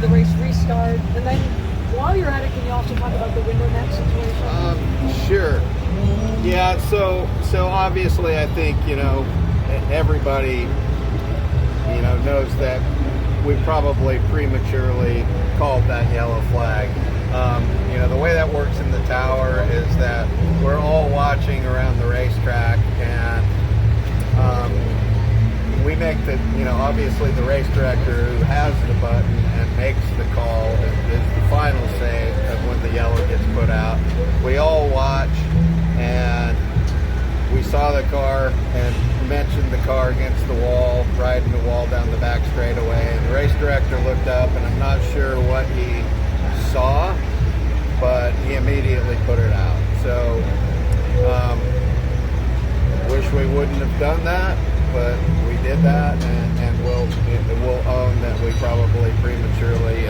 the race restart? And then while you're at it, can you also talk about the window net situation? Sure. Yeah, so obviously I think, everybody, knows that we probably prematurely called that yellow flag. The way that works in the tower is that we're all watching around the racetrack, and we make obviously the race director who has the button and makes the call is the final say of when the yellow gets put out. We all watch, and we saw the car and mentioned the car against the wall, riding the wall down the back straightaway, and the race director looked up, and I'm not sure what he saw, but he immediately put it out. So wish we wouldn't have done that, but we did that, and we'll own that we probably prematurely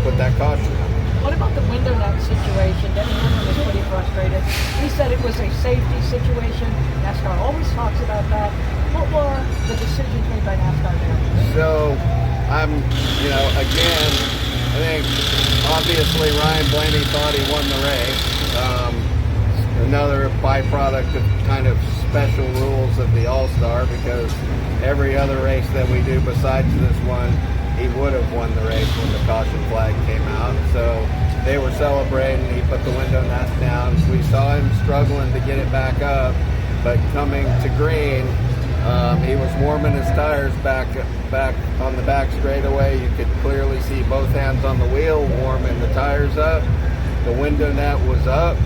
put that caution on. What about the window net situation? Denny Hamlin was pretty frustrated. He said it was a safety situation. NASCAR always talks about that. What were the decisions made by NASCAR there? So, again, I think obviously Ryan Blaney thought he won the race. Another byproduct of kind of special rules of the All-Star, because every other race that we do besides this one, he would have won the race when the caution flag came out. So they were celebrating. He put the window net down. We saw him struggling to get it back up, but coming to green, he was warming his tires back on the back straightaway. You could clearly see both hands on the wheel warming the tires up. The window net was up.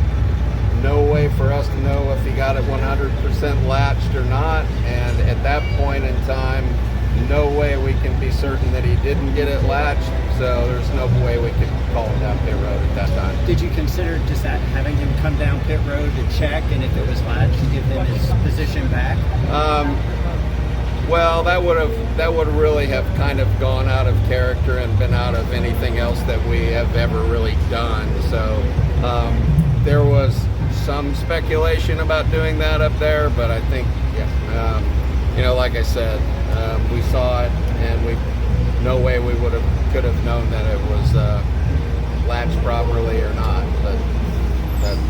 No way for us to know if he got it 100% latched or not. And at that point in time, no way we can be certain that he didn't get it latched. So there's no way we could call him down pit road at that time. Did you consider just having him come down pit road to check, and if it was latched, to give him his position back? Well, that would really have kind of gone out of character and been out of anything else that we have ever really done. So there was some speculation about doing that up there, but I think, like I said, we saw it, and no way we could have known that it was latched properly or not. But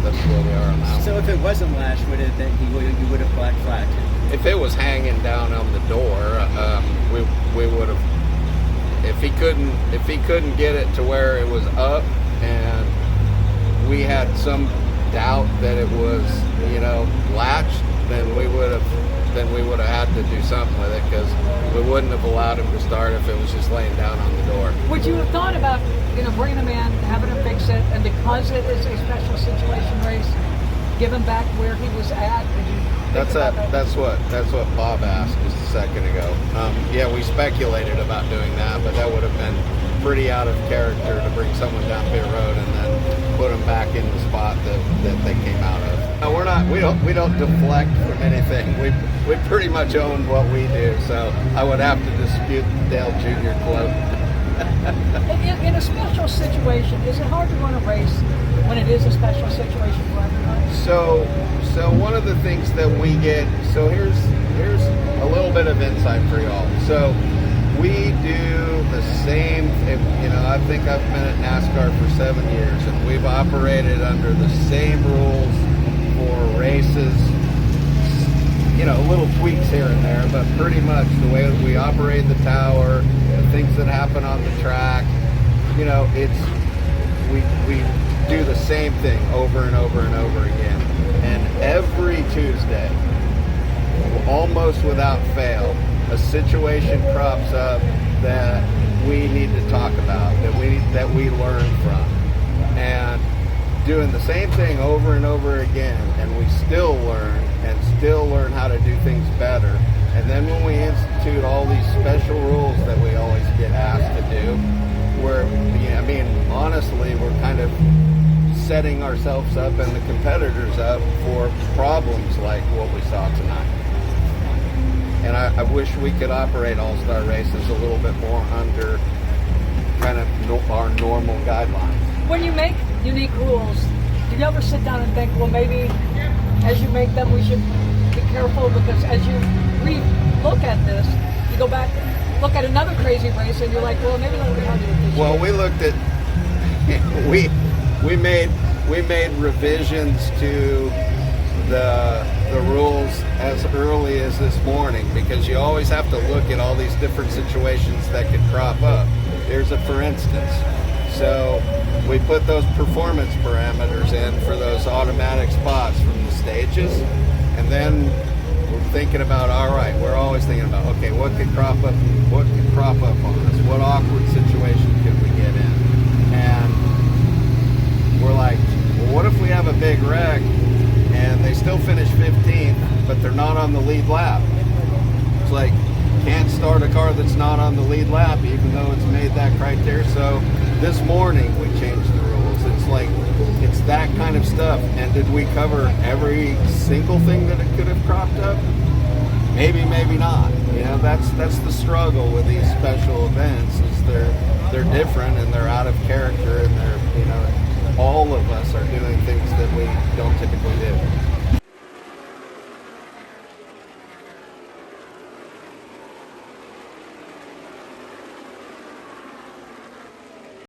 that's where we are on that. So if it wasn't latched, would it then you would have black flagged him? If it was hanging down on the door, we would have. If he couldn't get it to where it was up, and we had some doubt that it was latched, then we would have had to do something with it, because we wouldn't have allowed him to start if it was just laying down on the door. Would you have thought about bringing him in, having him fix it, and because it is a special situation race, give him back where he was at? Did you That's what Bob asked just a second ago. We speculated about doing that, but that would have been pretty out of character to bring someone down pit road and then put them back in the spot that they came out of. No, we don't deflect from anything. We pretty much own what we do, so I would have to dispute the Dale Jr. quote. In a special situation, is it hard to run a race when it is a special situation for everybody? So one of the things that we get, so here's a little bit of insight for y'all. So we do the same, I think I've been at NASCAR for 7 years, and we've operated under the same rules for races, little tweaks here and there, but pretty much the way that we operate the tower, the things that happen on the track, we do the same thing over and over and over again. And every Tuesday, almost without fail, a situation crops up that we need to talk about, that we learn from. And doing the same thing over and over again, and we still learn how to do things better. And then when we institute all these special rules that we always get asked to do, honestly, we're kind of setting ourselves up and the competitors up for problems like what we saw tonight. And I wish we could operate All-Star races a little bit more under kind of our normal guidelines. When you make unique rules, do you ever sit down and think, well, maybe as you make them, we should be careful, because as you re-look at this, you go back, look at another crazy race and you're like, well, maybe that'll be hard to do this Well, year. we looked at we made revisions to the rules as early as this morning, because you always have to look at all these different situations that could crop up. Here's a for instance. So we put those performance parameters in for those automatic spots from the stages, and then we're thinking about, all right, we're always thinking about, okay, what could crop up on us? What awkward situation could we get in? And we're like, well, what if we have a big wreck and they still finish 15th, but they're not on the lead lap? It's like, can't start a car that's not on the lead lap, even though it's made that criteria. So this morning we changed the rules. It's like, it's that kind of stuff. And did we cover every single thing that it could have cropped up? Maybe, maybe not. You know, that's the struggle with these special events, is they're different and they're out of character, and they're, you know, all of us are doing things that we don't typically do.